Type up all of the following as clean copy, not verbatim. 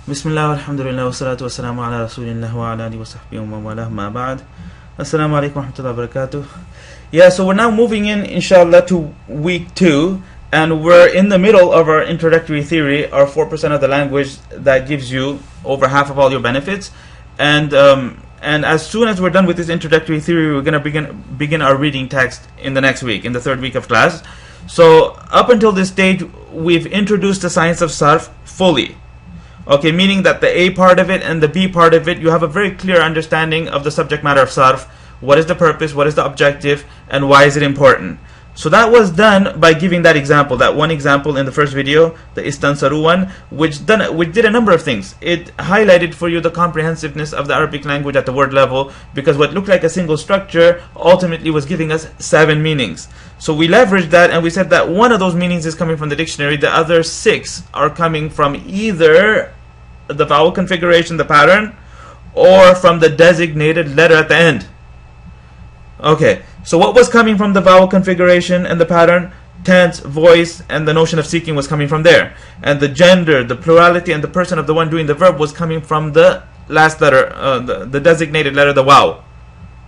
Bismillah, alhamdulillah, wa salatu wa salamu ala rasulillah wa ala alihi wa sahbihi wa mawalah, ma ba'd. Assalamu alaikum wa rahmatullahi wa barakatuh. Yeah, so we're now moving in, inshallah, to week 2, and we're in the middle of our introductory theory, our 4% of the language that gives you over half of all your benefits. And as soon as we're done with this introductory theory, we're going to begin our reading text in the next week, in the third week of class. So up until this stage, we've introduced the science of sarf fully. Okay, meaning that the A part of it and the B part of it, you have a very clear understanding of the subject matter of sarf. What is the purpose, what is the objective, and why is it important? So that was done by giving that example, that one example in the first video, the Istansaru one, which did a number of things. It highlighted for you the comprehensiveness of the Arabic language at the word level, because what looked like a single structure ultimately was giving us 7 meanings. So we leveraged that and we said that one of those meanings is coming from the dictionary, the other 6 are coming from either the vowel configuration, the pattern, or from the designated letter at the end. Okay, so what was coming from the vowel configuration and the pattern? Tense, voice, and the notion of seeking was coming from there. And the gender, the plurality, and the person of the one doing the verb was coming from the last letter, the designated letter, the waw,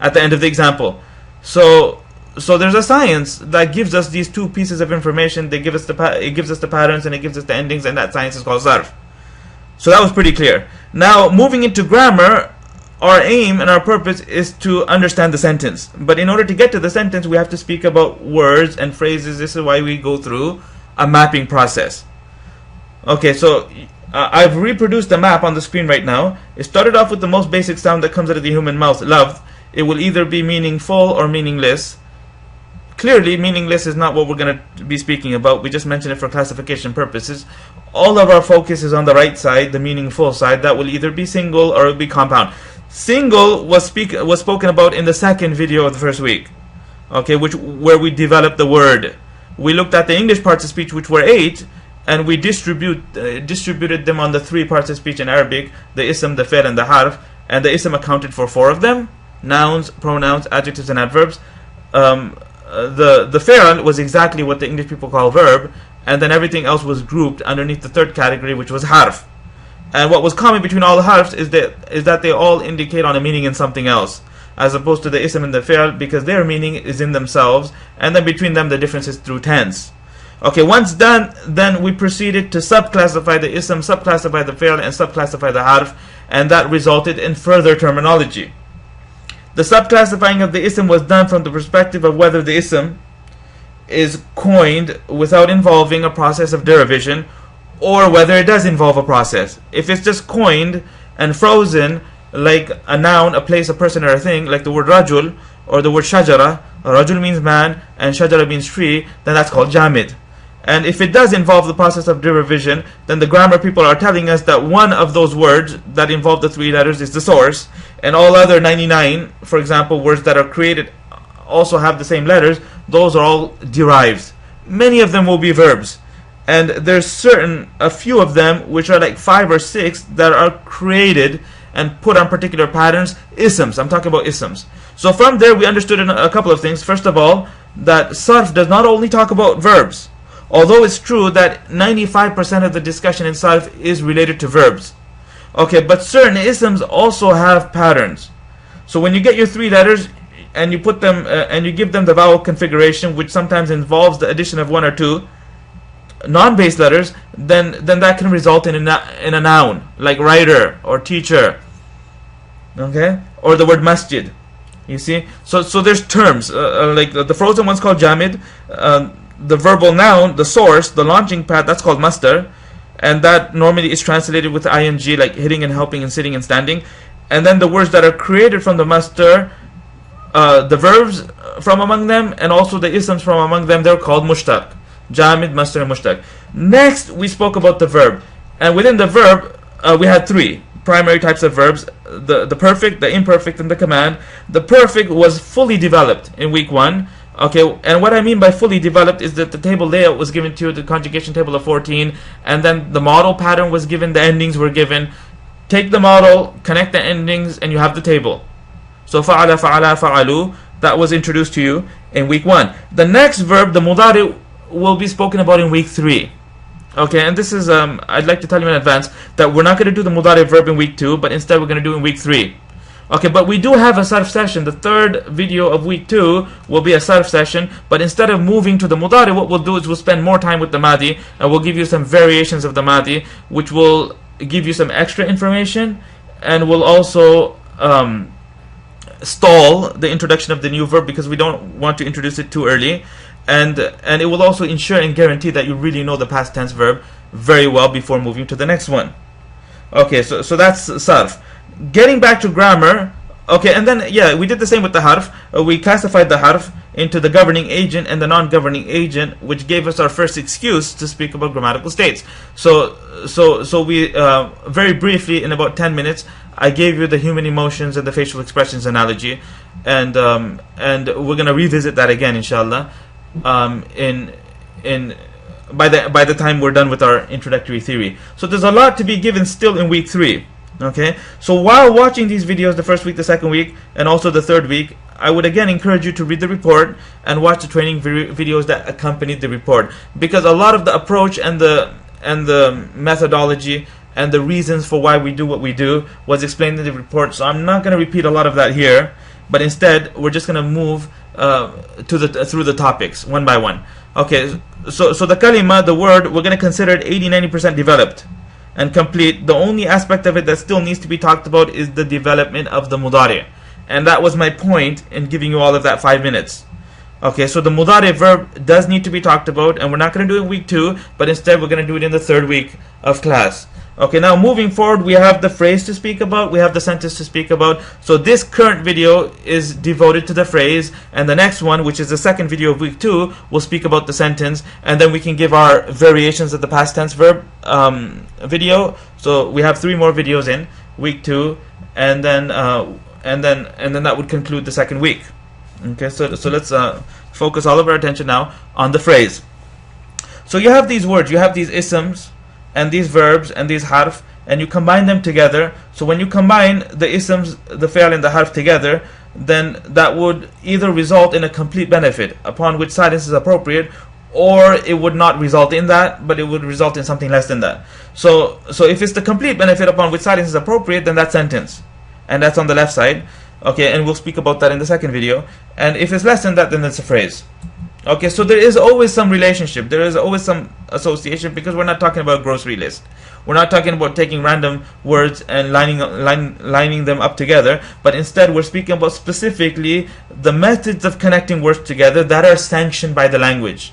at the end of the example. So there's a science that gives us these 2 pieces of information. It gives us the patterns and it gives us the endings, and that science is called zarf. So that was pretty clear. Now, moving into grammar, our aim and our purpose is to understand the sentence. But in order to get to the sentence, we have to speak about words and phrases. This is why we go through a mapping process. Okay, so I've reproduced the map on the screen right now. It started off with the most basic sound that comes out of the human mouth, love. It will either be meaningful or meaningless. Clearly, meaningless is not what we're going to be speaking about. We just mentioned it for classification purposes. All of our focus is on the right side, the meaningful side. That will either be single or it will be compound. Single was spoken about in the second video of the first week. Okay, where we developed the word. We looked at the English parts of speech, which were 8, and we distributed them on the 3 parts of speech in Arabic, the ism, the fi'l, and the harf. And the ism accounted for 4 of them: nouns, pronouns, adjectives, and adverbs. The fi'l was exactly what the English people call verb, and then everything else was grouped underneath the 3rd category, which was harf. And what was common between all the harfs is that they all indicate on a meaning in something else, as opposed to the ism and the fi'l, because their meaning is in themselves, and then between them the difference is through tense. Okay, once done, then we proceeded to subclassify the ism, subclassify the fi'l, and subclassify the harf, and that resulted in further terminology. The subclassifying of the ism was done from the perspective of whether the ism is coined without involving a process of derivation, or whether it does involve a process. If it's just coined and frozen, like a noun, a place, a person, or a thing, like the word rajul or the word shajara, rajul means man and shajara means tree, then that's called jamid. And if it does involve the process of derivation, then the grammar people are telling us that one of those words that involve the 3 letters is the source, and all other 99, for example, words that are created also have the same letters, those are all derived. Many of them will be verbs. And there's a few of them, which are like 5 or 6, that are created and put on particular patterns, isms. I'm talking about isms. So from there we understood a couple of things. First of all, that sarf does not only talk about verbs, although it's true that 95% of the discussion in sarf is related to verbs. Okay, but certain isms also have patterns. So when you get your 3 letters and you put them and you give them the vowel configuration, which sometimes involves the addition of 1 or 2 non-base letters, then that can result in a noun, like writer or teacher. Okay, or the word masjid. You see, so there's terms like the frozen one's called jamid, the verbal noun, the source, the launching pad, that's called masdar, and that normally is translated with ing, like hitting and helping and sitting and standing. And then the words that are created from the masdar, the verbs from among them, and also the isms from among them, they're called mushtaq. Jamid, masdar, and mushtaq. Next, we spoke about the verb, and within the verb, we had 3 primary types of verbs: the perfect, the imperfect, and the command. The perfect was fully developed in week 1. Okay, and what I mean by fully developed is that the table layout was given to you, the conjugation table of 14, and then the model pattern was given, the endings were given. Take the model, connect the endings, and you have the table. So fa'ala, fa'ala, fa'alu, that was introduced to you in week 1. The next verb, the mudari, will be spoken about in week 3. Okay, and this is, I'd like to tell you in advance that we're not going to do the mudari verb in week 2, but instead we're going to do it in week 3. Okay, but we do have a sarf session. The third video of week 2 will be a sarf session, but instead of moving to the mudari, what we'll do is we'll spend more time with the madi, and we'll give you some variations of the madi, which will give you some extra information, and will also stall the introduction of the new verb because we don't want to introduce it too early. And it will also ensure and guarantee that you really know the past tense verb very well before moving to the next one. Okay, so that's sarf. Getting back to grammar, okay, and then, yeah, we did the same with the harf. We classified the harf into the governing agent and the non-governing agent, which gave us our first excuse to speak about grammatical states. So we, very briefly, in about 10 minutes, I gave you the human emotions and the facial expressions analogy, and we're going to revisit that again, inshallah. By the time we're done with our introductory theory. So there's a lot to be given still in week 3. Okay, so while watching these videos, the first week, the second week, and also the third week, I would again encourage you to read the report and watch the training videos that accompanied the report, because a lot of the approach and the methodology and the reasons for why we do what we do was explained in the report. So I'm not going to repeat a lot of that here, but instead we're just going to move through the topics one by one. Okay, so the kalima, the word, we're going to consider it 80-90% developed and complete. The only aspect of it that still needs to be talked about is the development of the mudari, and that was my point in giving you all of that 5 minutes. Okay, so the mudari verb does need to be talked about, and we're not going to do it in week 2, but instead we're going to do it in the third week of class. Okay, now moving forward, we have the phrase to speak about, we have the sentence to speak about. So this current video is devoted to the phrase, and the next one, which is the second video of week 2, will speak about the sentence, and then we can give our variations of the past tense verb video. So we have 3 more videos in week 2, and then that would conclude the second week. Okay, so let's focus all of our attention now on the phrase. So you have these words, you have these isms, and these verbs, and these harf, and you combine them together. So when you combine the isms, the fi'l, and the harf together, then that would either result in a complete benefit, upon which silence is appropriate, or it would not result in that, but it would result in something less than that. So if it's the complete benefit upon which silence is appropriate, then that's sentence, and that's on the left side. Okay, and we'll speak about that in the second video. And if it's less than that, then it's a phrase. Okay, so there is always some relationship, there is always some association, because we're not talking about a grocery list. We're not talking about taking random words and lining them up together, but instead we're speaking about specifically the methods of connecting words together that are sanctioned by the language.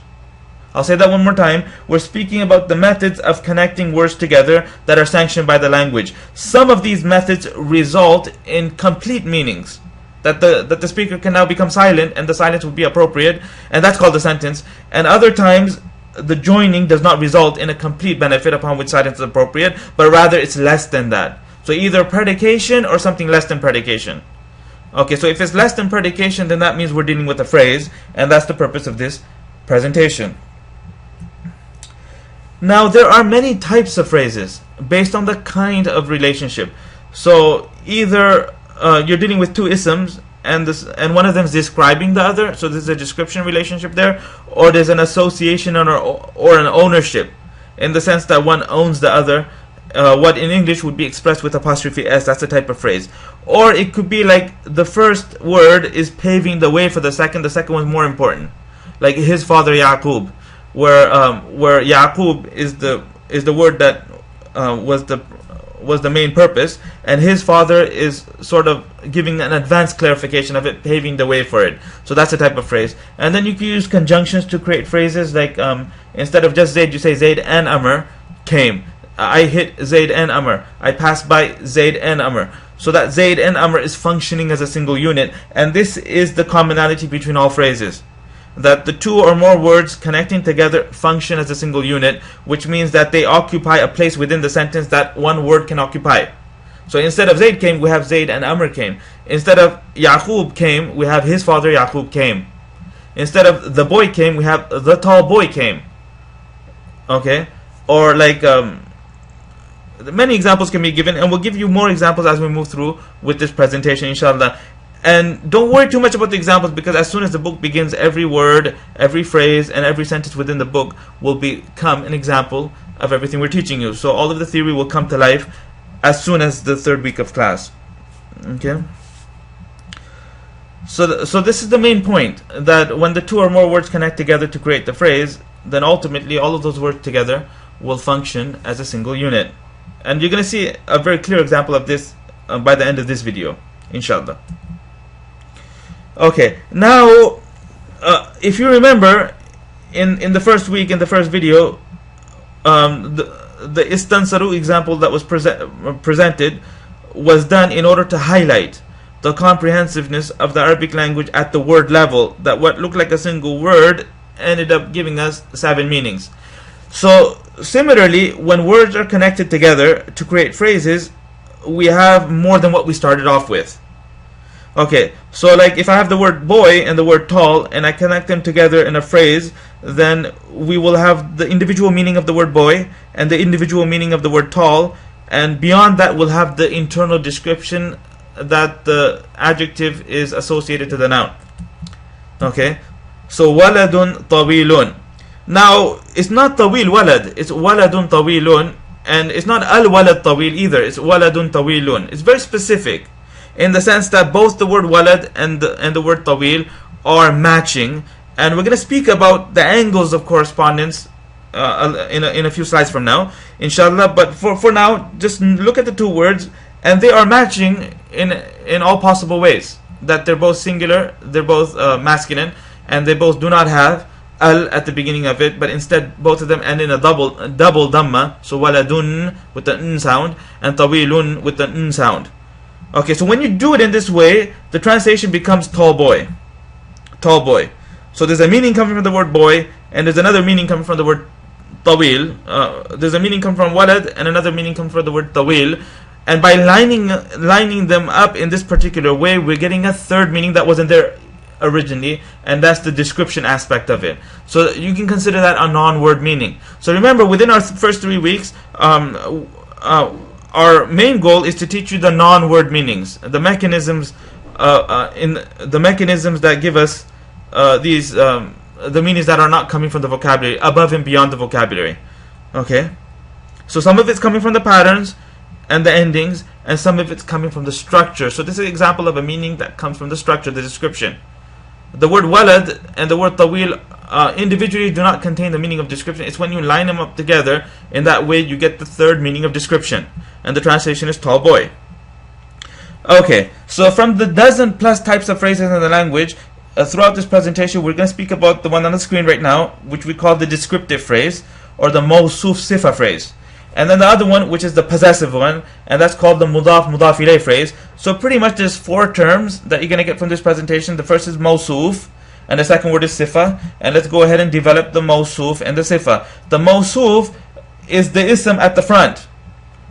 I'll say that one more time. We're speaking about the methods of connecting words together that are sanctioned by the language. Some of these methods result in complete meanings, that the speaker can now become silent and the silence would be appropriate, and that's called a sentence. And other times the joining does not result in a complete benefit upon which silence is appropriate, but rather it's less than that. So either predication or something less than predication. Okay, so if it's less than predication, then that means we're dealing with a phrase, and that's the purpose of this presentation. Now there are many types of phrases based on the kind of relationship. So either you're dealing with 2 isms, and one of them is describing the other, so there's a description relationship there, or there's an association or an ownership, in the sense that one owns the other. What in English would be expressed with apostrophe S, that's the type of phrase. Or it could be like the first word is paving the way for the second one's more important, like his father Yaqub, where Yaqub is the word that was the main purpose, and his father is sort of giving an advanced clarification of it, paving the way for it. So that's a type of phrase. And then you can use conjunctions to create phrases, like instead of just Zaid, you say Zaid and Amr came. I hit Zaid and Amr. I passed by Zaid and Amr. So that Zaid and Amr is functioning as a single unit, and this is the commonality between all phrases, that the 2 or more words connecting together function as a single unit, which means that they occupy a place within the sentence that one word can occupy. So instead of Zaid came, we have Zaid and Amr came. Instead of Yaqub came, we have his father Yaqub came. Instead of the boy came, we have the tall boy came. Okay? Or like many examples can be given, and we'll give you more examples as we move through with this presentation, inshallah. And don't worry too much about the examples, because as soon as the book begins, every word, every phrase, and every sentence within the book will become an example of everything we're teaching you. So all of the theory will come to life as soon as the third week of class. Okay. So this is the main point, that when the two or more words connect together to create the phrase, then ultimately all of those words together will function as a single unit. And you're going to see a very clear example of this by the end of this video, inshallah. Okay, now if you remember, in the first week, in the first video, the istansaru example that was presented was done in order to highlight the comprehensiveness of the Arabic language at the word level, that what looked like a single word ended up giving us 7 meanings. So similarly, when words are connected together to create phrases, we have more than what we started off with. Okay, so like if I have the word boy and the word tall and I connect them together in a phrase, then we will have the individual meaning of the word boy and the individual meaning of the word tall, and beyond that we'll have the internal description that the adjective is associated to the noun. Okay, so waladun tawilun. Now it's not tawil walad, it's waladun tawilun, and it's not al walad tawil either, it's waladun tawilun. It's very specific in the sense that both the word walad and the word tawil are matching, and we're going to speak about the angles of correspondence in a few slides from now, inshallah. But for now, just look at the two words, and they are matching in all possible ways. That they're both singular, they're both masculine, and they both do not have al at the beginning of it, but instead both of them end in a double dhamma. So waladun with the n sound and tawilun with the n sound. Okay, so when you do it in this way, the translation becomes tall boy. Tall boy. So there's a meaning coming from the word boy, and there's another meaning coming from the word tawil. There's a meaning coming from walad, and another meaning coming from the word tawil. And by lining them up in this particular way, we're getting a third meaning that wasn't there originally, and that's the description aspect of it. So you can consider that a non-word meaning. So remember, within our first 3 weeks, our main goal is to teach you the non-word meanings, the mechanisms the mechanisms that give us these the meanings that are not coming from the vocabulary, above and beyond the vocabulary. Okay, so some of it's coming from the patterns and the endings, and some of it's coming from the structure. So this is an example of a meaning that comes from the structure, the description. The word walad and the word tawil individually do not contain the meaning of description. It's when you line them up together, in that way you get the third meaning of description, and the translation is tall boy. Okay, so from the dozen plus types of phrases in the language, throughout this presentation we're going to speak about the one on the screen right now, which we call the descriptive phrase, or the mawsuf sifa phrase. And then the other one, which is the possessive one, and that's called the mudaf ilayh phrase. So pretty much there's 4 terms that you're going to get from this presentation. The first is mawsuf, and the second word is sifa. And let's go ahead and develop the mawsuf and the sifa. The mawsuf is the ism at the front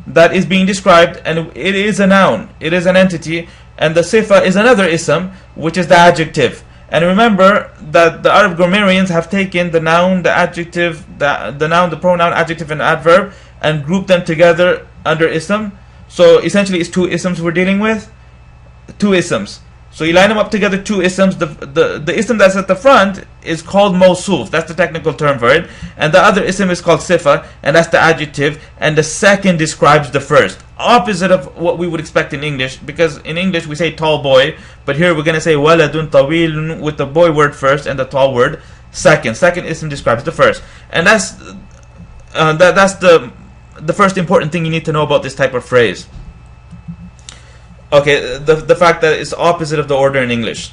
that is being described, and it is a noun, it is an entity. And the sifa is another ism, which is the adjective. And remember that the Arab grammarians have taken the noun, the adjective, the noun, the pronoun, adjective, and adverb, and grouped them together under ism. So essentially it's 2 isms we're dealing with. 2 isms. So you line them up together, 2 isms. The ism that's at the front is called mawsuf, that's the technical term for it. And the other ism is called sifa, and that's the adjective. And the second describes the first. Opposite of what we would expect in English, because in English we say tall boy, but here we're going to say waladun tawilun with the boy word first and the tall word second. Second ism describes the first. And that's the first important thing you need to know about this type of phrase. Okay, the fact that it's opposite of the order in English.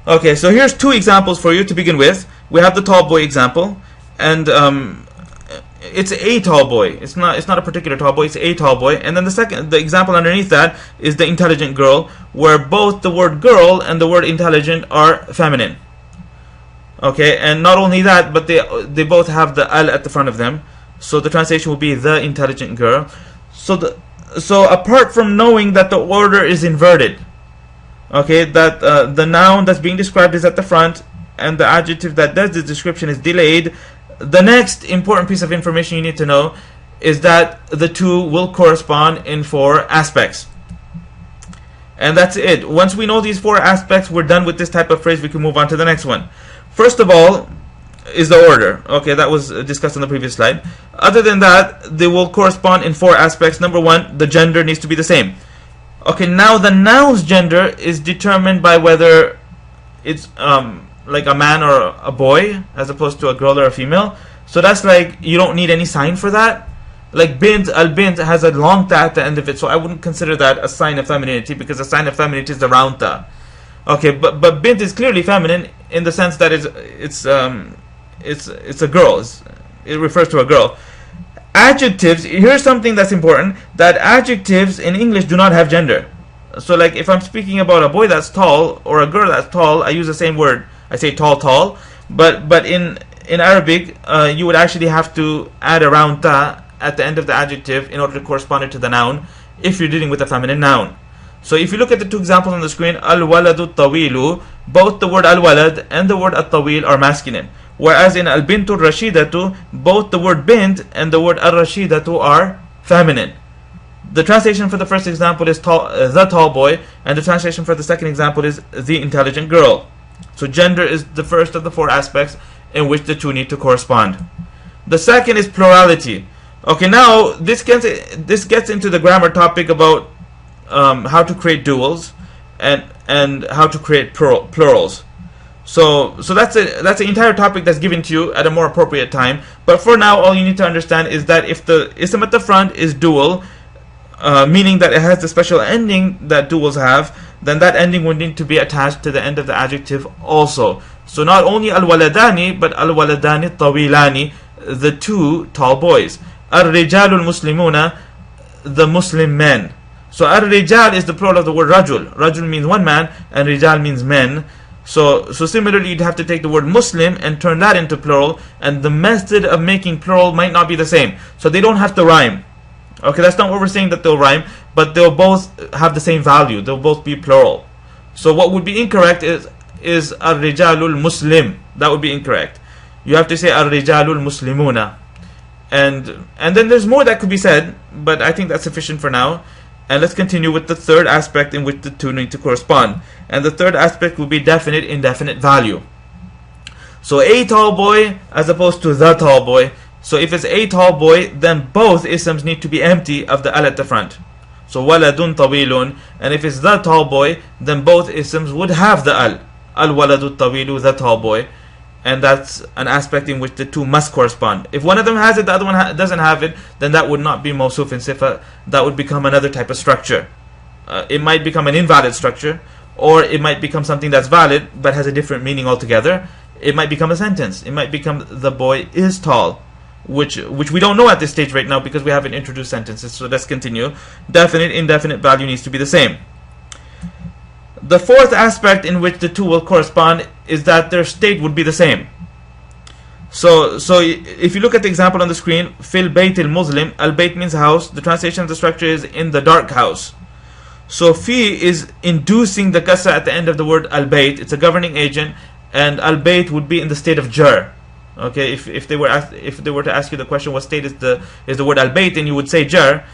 Okay, so here's 2 examples for you to begin with. We have the tall boy example, and it's a tall boy. It's not a particular tall boy, it's a tall boy. And then the example underneath that is the intelligent girl, where both the word girl and the word intelligent are feminine. Okay, and not only that, but they both have the al at the front of them. So the translation will be the intelligent girl. So apart from knowing that the order is inverted, okay, that the noun that's being described is at the front and the adjective that does the description is delayed, the next important piece of information you need to know is that the 2 will correspond in 4 aspects. And that's it. Once we know these 4 aspects, we're done with this type of phrase. We can move on to the next one. First of all, is the order. Okay, that was discussed on the previous slide. Other than that, they will correspond in 4 aspects. Number 1, the gender needs to be the same. Okay, now the noun's gender is determined by whether it's like a man or a boy as opposed to a girl or a female. So that's like, you don't need any sign for that. Like bint, al-bint has a long ta at the end of it, so I wouldn't consider that a sign of femininity, because a sign of femininity is the round ta. Okay, but bint is clearly feminine in the sense that it's a girl. It refers to a girl. Adjectives, here's something that's important, that adjectives in English do not have gender. So like if I'm speaking about a boy that's tall or a girl that's tall, I use the same word. I say tall, but in Arabic, you would actually have to add a round ta at the end of the adjective in order to correspond it to the noun if you're dealing with a feminine noun. So if you look at the 2 examples on the screen, al-waladu tawilu, both the word al-walad and the word at-tawil are masculine. Whereas in al-bintu rashidatu, both the word bint and the word ar-rashidatu are feminine. The translation for the first example is the tall boy, and the translation for the second example is the intelligent girl. So gender is the first of the 4 aspects in which the 2 need to correspond. The second is plurality. Okay, now this gets into the grammar topic about how to create duals and how to create plurals. So that's an entire topic that's given to you at a more appropriate time. But for now, all you need to understand is that if the ism at the front is dual, meaning that it has the special ending that duals have, then that ending would need to be attached to the end of the adjective also. So not only al-waladani, but al-waladani tawilani, the 2 tall boys. Ar-rijalul muslimuna, the Muslim men. So ar-rijal is the plural of the word rajul. Rajul means one man, and rijal means men. So similarly, you'd have to take the word Muslim and turn that into plural, and the method of making plural might not be the same. So they don't have to rhyme. Okay, that's not what we're saying that they'll rhyme, but they'll both have the same value. They'll both be plural. So what would be incorrect is ar-rijalul muslim. That would be incorrect. You have to say ar-rijalul muslimuna. And then there's more that could be said, but I think that's sufficient for now. And let's continue with the third aspect in which the 2 need to correspond. And the third aspect will be definite, indefinite value. So a tall boy as opposed to the tall boy. So if it's a tall boy, then both isms need to be empty of the al at the front. So waladun tawilun. And if it's the tall boy, then both isms would have the al. Al-waladu tawilu, the tall boy. And that's an aspect in which the 2 must correspond. If one of them has it, the other one doesn't have it, then that would not be mawsuf and sifa. That would become another type of structure. It might become an invalid structure, or it might become something that's valid but has a different meaning altogether. It might become a sentence. It might become the boy is tall, which we don't know at this stage right now because we haven't introduced sentences. So let's continue. Definite, indefinite value needs to be the same. The fourth aspect in which the 2 will correspond is that their state would be the same. So if you look at the example on the screen, fil bayt al-muslim, al-bayt means house. The translation of the structure is in the dark house. So fi is inducing the kasra at the end of the word al-bayt. It's a governing agent, and al-bayt would be in the state of jar. Okay, if they were to ask you the question, what state is the word al-bayt, and you would say jar.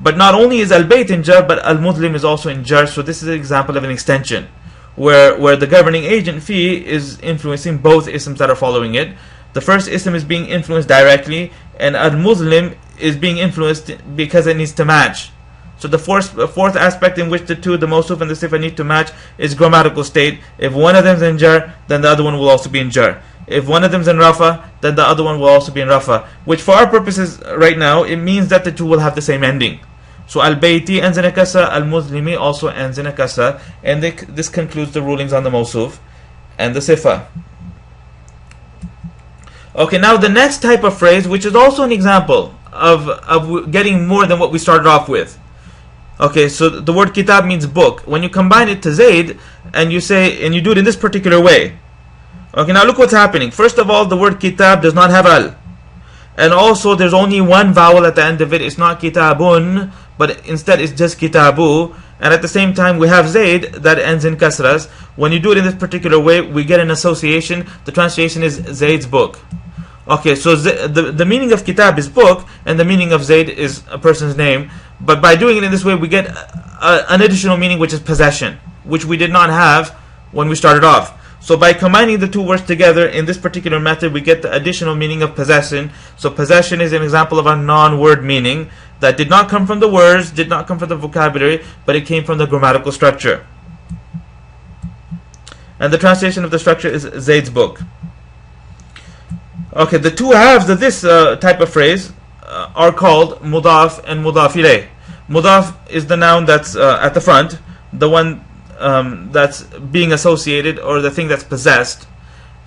But not only is al-bayt in jar, but al-muslim is also in jar. So this is an example of an extension where the governing agent fi is influencing both isms that are following it. The first ism is being influenced directly, and al-muslim is being influenced because it needs to match. So the fourth aspect in which the 2, the mawsuf and the sifa, need to match is grammatical state. If one of them is in jar, then the other one will also be in jar. If one of them is in rafa, then the other one will also be in rafa. Which for our purposes right now, it means that the 2 will have the same ending. So al-bayti ends in a kasra, al-muslimi also ends in a kasra. And this concludes the rulings on the mawsuf and the sifa. Okay, now the next type of phrase, which is also an example of getting more than what we started off with. Okay, so the word kitab means book. When you combine it to Zayd, and you do it in this particular way. Okay, now look what's happening. First of all, the word kitab does not have al. And also there's only one vowel at the end of it. It's not kitabun, but instead it's just kitabu. And at the same time we have Zayd that ends in kasras. When you do it in this particular way, we get an association. The translation is Zayd's book. Okay, so the meaning of kitab is book, and the meaning of Zayd is a person's name. But by doing it in this way, we get an additional meaning, which is possession, which we did not have when we started off. So by combining the two words together in this particular method, we get the additional meaning of possession. So possession is an example of a non-word meaning that did not come from the words, did not come from the vocabulary, but it came from the grammatical structure. And the translation of the structure is Zayd's book. Okay, the two halves of this type of phrase are called mudaf and mudaf ilayh. Mudaf is the noun that's at the front, the one that's being associated, or the thing that's possessed,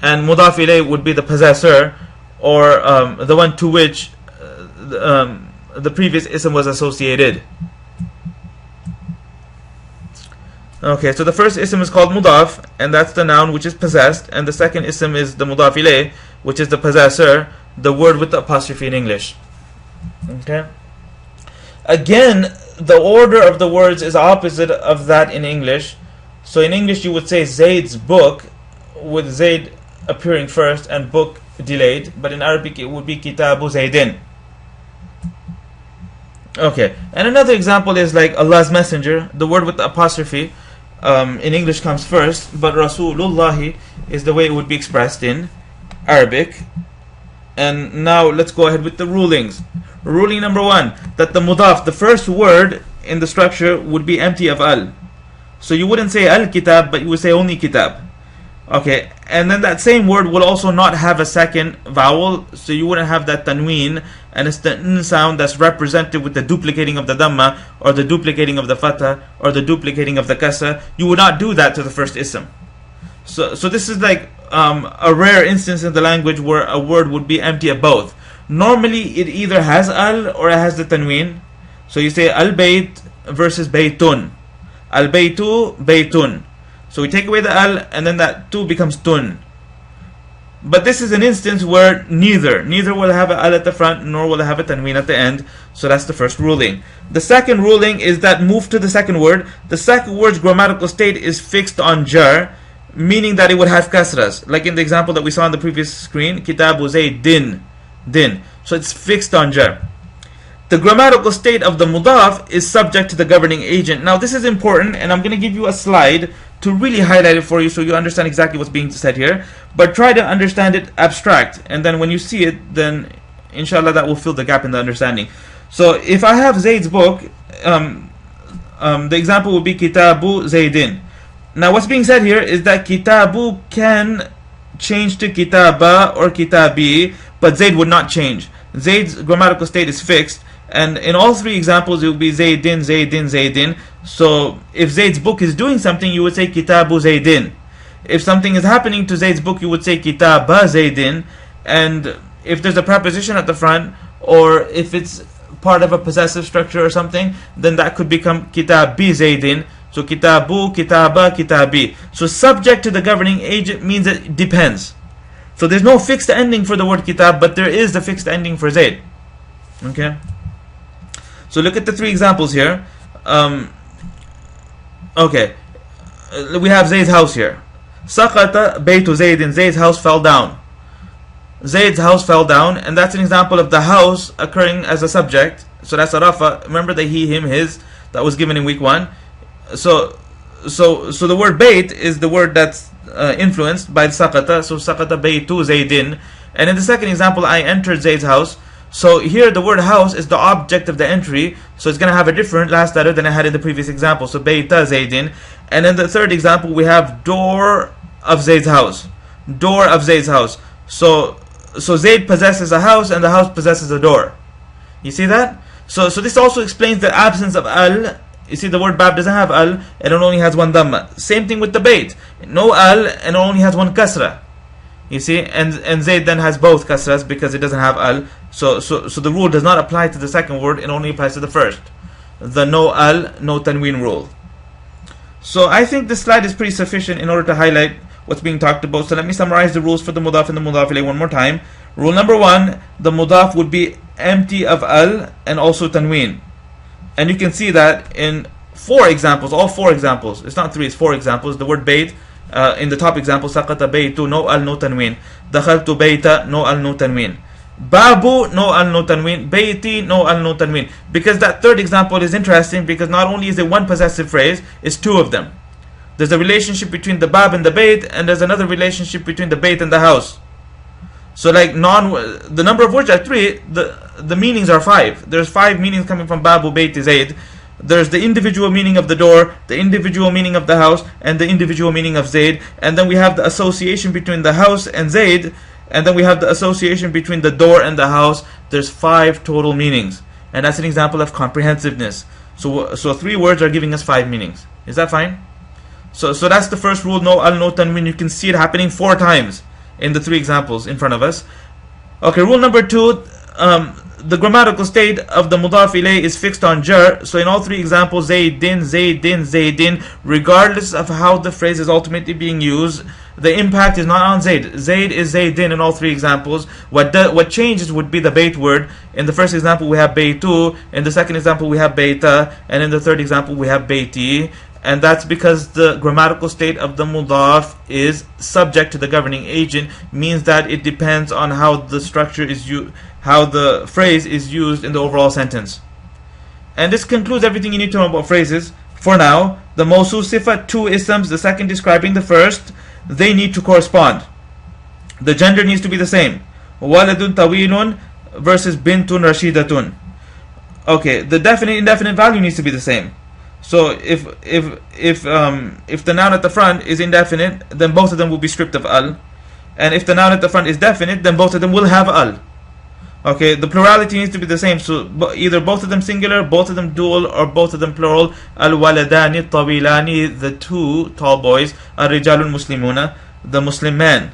and mudaf ilayh would be the possessor, or the one to which the previous ism was associated. Okay, so the first ism is called mudaf, and that's the noun which is possessed, and the second ism is the mudaf ilayh, which is the possessor, the word with the apostrophe in English. Okay. Again, the order of the words is opposite of that in English. So in English you would say Zayd's book, with Zayd appearing first and book delayed, but in Arabic it would be Kitabu Zaydin. Okay, and another example is like Allah's messenger. The word with the apostrophe in English comes first, but Rasulullahi is the way it would be expressed in Arabic. And now let's go ahead with the rulings. Ruling number one, that the mudaf, the first word in the structure, would be empty of al. So you wouldn't say al-kitab, but you would say only kitab. Okay, and then that same word will also not have a second vowel, so you wouldn't have that tanween, and it's the n sound that's represented with the duplicating of the dhamma, or the duplicating of the fatha, or the duplicating of the kasra. You would not do that to the first ism. So this is like a rare instance in the language where a word would be empty of both. Normally it either has al or it has the tanween. So you say al-bayt versus baytun. Al-baytu, baytun. So we take away the al, and then that tu becomes tun. But this is an instance where neither will have an al at the front, nor will it have a tanween at the end. So that's the first ruling. The second ruling is that move to the second word. The second word's grammatical state is fixed on jar, meaning that it would have kasras. Like in the example that we saw on the previous screen, Kitabu Zaydin, din. So it's fixed on jar. The grammatical state of the mudaf is subject to the governing agent. Now this is important, and I'm going to give you a slide to really highlight it for you so you understand exactly what's being said here. But try to understand it abstract, and then when you see it, then inshallah that will fill the gap in the understanding. So if I have Zayd's book, the example would be Kitabu Zaydin. Now what's being said here is that Kitabu can change to Kitaba or Kitabi, but Zayd would not change. Zayd's grammatical state is fixed, and in all three examples it will be Zaydin, Zaydin, Zaydin. So if Zayd's book is doing something, you would say Kitabu Zaydin. If something is happening to Zayd's book, you would say Kitaba Zaydin. And if there's a preposition at the front, or if it's part of a possessive structure or something, then that could become Kitabi Zaydin. So Kitabu, Kitaba, Kitabi. So subject to the governing agent means it depends. So there's no fixed ending for the word kitab, but there is the fixed ending for Zayd. Okay. So look at the three examples here. Okay. We have Zayd's house here. Saqata baytu Zaydin. Zayd's house fell down. Zayd's house fell down, and that's an example of the house occurring as a subject. So that's a rafa. Remember the he, him, his that was given in week 1. So the word bayt is the word that's influenced by saqata. So saqata baytu Zaydin. And in the second example, I entered Zayd's house. So here the word house is the object of the entry. So it's going to have a different last letter than I had in the previous example. So bayta Zaydin. And in the third example, we have door of Zayd's house. Door of Zayd's house. So Zayd possesses a house, and the house possesses a door. You see that? So this also explains the absence of al. You see the word bab doesn't have al, and it only has one dhamma. Same thing with the bayt. No al, and it only has one kasra. You see, and Zayd then has both kasras because it doesn't have al. So the rule does not apply to the second word, it only applies to the first. The no al, no tanween rule. So I think this slide is pretty sufficient in order to highlight what's being talked about. So let me summarize the rules for the mudaf and the mudaf ilayh one more time. Rule number 1, the mudaf would be empty of al and also tanween. And you can see that in 4 examples, all 4 examples. It's not 3, it's 4 examples. The word bayt, in the top example, saqata baytu, no al, no tanween. Dakhaltu bayta, no al, no tanween. Babu, no al, no tanween. Bayti, no al, no tanween. Because that third example is interesting because not only is it one possessive phrase, it's 2 of them. There's a relationship between the bab and the bayt, and there's another relationship between the bayt and the house. So like the number of words are 3, the meanings are 5. There's 5 meanings coming from babu bayt Zayd. There's the individual meaning of the door, the individual meaning of the house, and the individual meaning of Zayd. And then we have the association between the house and Zayd, and then we have the association between the door and the house. There's 5 total meanings. And that's an example of comprehensiveness. So 3 words are giving us 5 meanings. Is that fine? So that's the first rule, no al, no tanwin. You can see it happening 4 times in the 3 examples in front of us. Okay, rule number 2, the grammatical state of the mudaf ilayh is fixed on jar. So in all 3 examples, Zaydin, Zaydin, Zaydin, regardless of how the phrase is ultimately being used, the impact is not on Zayd. Zayd is Zaydin in all 3 examples. What changes would be the bayt word. In the first example we have baytu, in the second example we have bayta, and in the third example we have bayti. And that's because the grammatical state of the mudaf is subject to the governing agent, means that it depends on how the structure is how the phrase is used in the overall sentence. And this concludes everything you need to know about phrases. For now, the mawsul sifa, 2 isms, the second describing the first, they need to correspond. The gender needs to be the same. Waladun tawilun versus bintun rashidatun. Okay, the definite indefinite value needs to be the same. So if the noun at the front is indefinite, then both of them will be stripped of al. And if the noun at the front is definite, then both of them will have al. Okay, the plurality needs to be the same. So either both of them singular, both of them dual, or both of them plural. Al-waladani tawilani, the 2 tall boys. Ar-rijalul muslimuna, the Muslim men.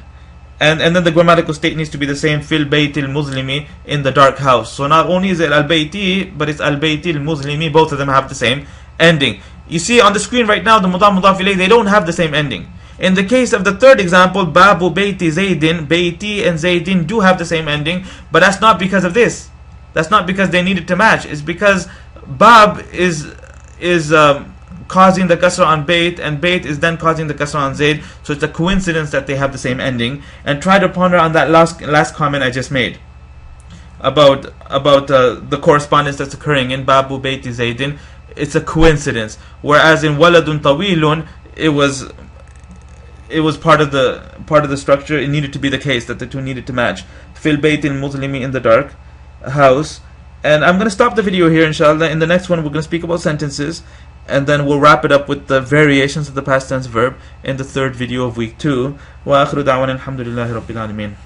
And then the grammatical state needs to be the same. Fil baytil muslimi, in the dark house. So not only is it al-bayti, but it's al-baytil muslimi. Both of them have the same ending. You see on the screen right now, the mudaf mudaf ilayh, they don't have the same ending. In the case of the third example, babu bayti Zaydin, bayti and Zaydin do have the same ending, but that's not because of this. That's not because they needed to match. It's because bab is causing the kasra on bayt, and bayt is then causing the kasra on Zayd. So it's a coincidence that they have the same ending. And try to ponder on that last comment I just made about the correspondence that's occurring in babu bayti Zaydin. It's a coincidence, whereas in waladun tawilun, it was part of the structure. It needed to be the case that the 2 needed to match. Fil baytil muslimi, in the dark house. And I'm going to stop the video here, inshallah. In the next one, we're going to speak about sentences, and then we'll wrap it up with the variations of the past tense verb in the 3rd video of week 2. Wa akhiru da'wana alhamdulillahi rabbil alameen.